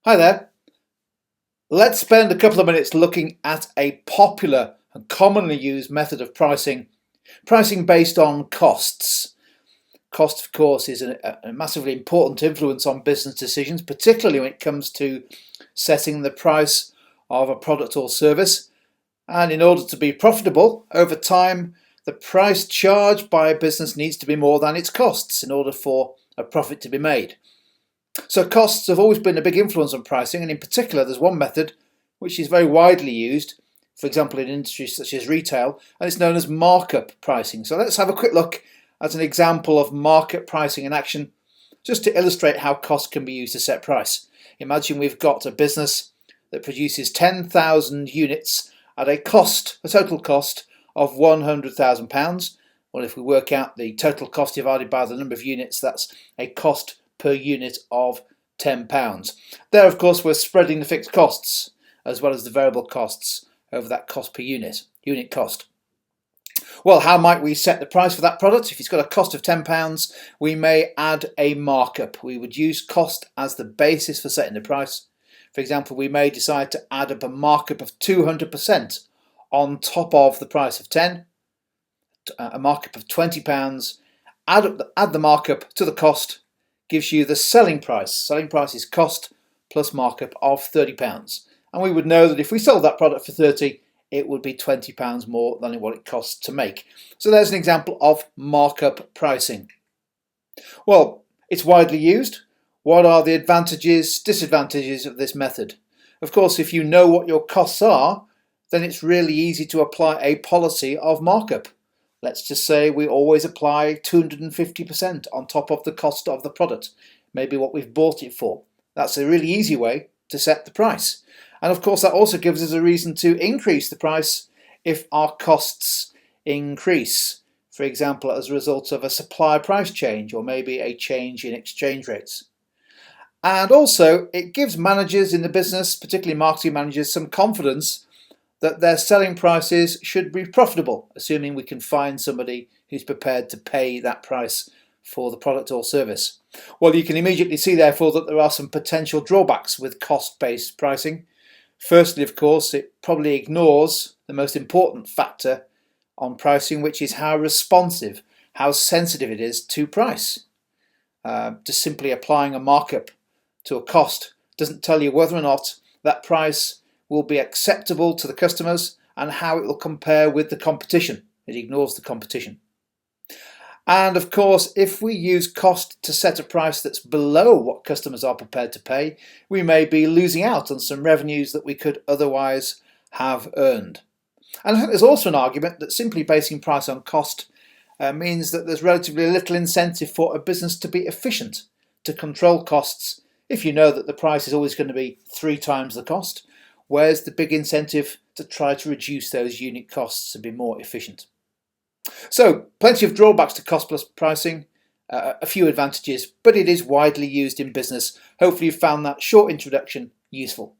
Hi there. Let's spend a couple of minutes looking at a popular and commonly used method of pricing based on costs. Cost, of course, is a massively important influence on business decisions, particularly when it comes to setting the price of a product or service. And in order to be profitable over time, the price charged by a business needs to be more than its costs in order for a profit to be made. So costs have always been a big influence on pricing, and in particular there's one method which is very widely used, for example in industries such as retail, and it's known as markup pricing. So let's have a quick look at an example of markup pricing in action, just to illustrate how costs can be used to set price. Imagine we've got a business that produces 10,000 units at a total cost of £100,000. Well, if we work out the total cost divided by the number of units, that's a cost per unit of £10. There, of course, we're spreading the fixed costs as well as the variable costs over that cost per unit cost. Well, how might we set the price for that product? If it's got a cost of £10, we may add a markup. We would use cost as the basis for setting the price. For example, we may decide to add up a markup of 200% on top of the price of 10, a markup of £20, add the markup to the cost, gives you the selling price. Selling price is cost plus markup of £30. And we would know that if we sold that product for £30, it would be £20 more than what it costs to make. So there's an example of markup pricing. Well, it's widely used. What are the advantages, disadvantages of this method? Of course, if you know what your costs are, then it's really easy to apply a policy of markup. Let's just say we always apply 250% on top of the cost of the product, maybe what we've bought it for. That's a really easy way to set the price. And of course that also gives us a reason to increase the price if our costs increase. For example, as a result of a supply price change or maybe a change in exchange rates. And also it gives managers in the business, particularly marketing managers, some confidence that their selling prices should be profitable, assuming we can find somebody who's prepared to pay that price for the product or service. Well, you can immediately see therefore that there are some potential drawbacks with cost-based pricing. Firstly, of course, it probably ignores the most important factor on pricing, which is how responsive, how sensitive it is to price. Just simply applying a markup to a cost doesn't tell you whether or not that price will be acceptable to the customers and how it will compare with the competition. It ignores the competition. And of course, if we use cost to set a price that's below what customers are prepared to pay, we may be losing out on some revenues that we could otherwise have earned. And I think there's also an argument that simply basing price on cost means that there's relatively little incentive for a business to be efficient, to control costs, if you know that the price is always going to be 3 times the cost. Where's the big incentive to try to reduce those unit costs and be more efficient? So, plenty of drawbacks to cost plus pricing, a few advantages, but it is widely used in business. Hopefully you found that short introduction useful.